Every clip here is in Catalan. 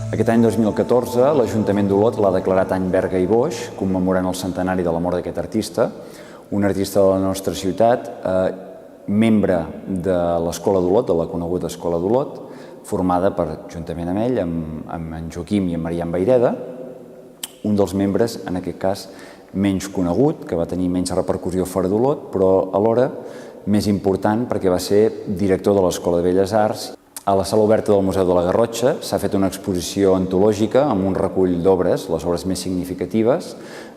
Aquest any 2014 l'Ajuntament d'Olot l'ha declarat any Berga i Boix, commemorant el centenari de la mort d'aquest artista, un artista de la nostra ciutat, membre de l'Escola d'Olot, de la coneguda Escola d'Olot, formada juntament amb ell, amb en Joaquim i en Marian Vayreda, un dels membres, en aquest cas, menys conegut, que va tenir menys repercussió fora d'Olot, però alhora més important perquè va ser director de l'Escola de Belles Arts. A la sala oberta del Museu de la Garrotxa s'ha fet una exposició antològica amb un recull d'obres, les obres més significatives,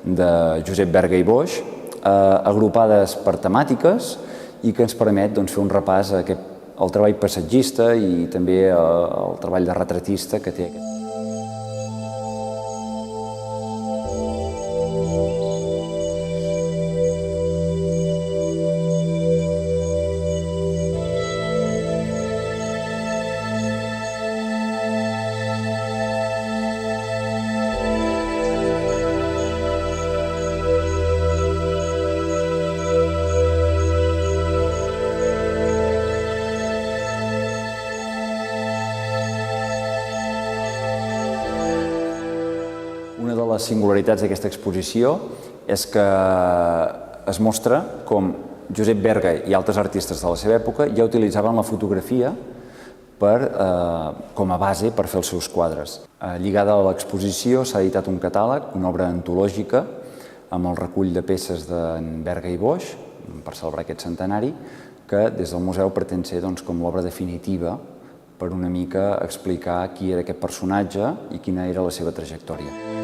de Josep Berga i Boix, agrupades per temàtiques i que ens permet fer un repàs al treball paisatgista i també al treball de retratista que té aquest. Una de les singularitats d'aquesta exposició és que es mostra com Josep Berga i altres artistes de la seva època ja utilitzaven la fotografia com a base per fer els seus quadres. Lligada a l'exposició s'ha editat un catàleg, una obra antològica, amb el recull de peces d'en Berga i Boix, per celebrar aquest centenari, que des del museu pretén ser com l'obra definitiva per una mica explicar qui era aquest personatge i quina era la seva trajectòria.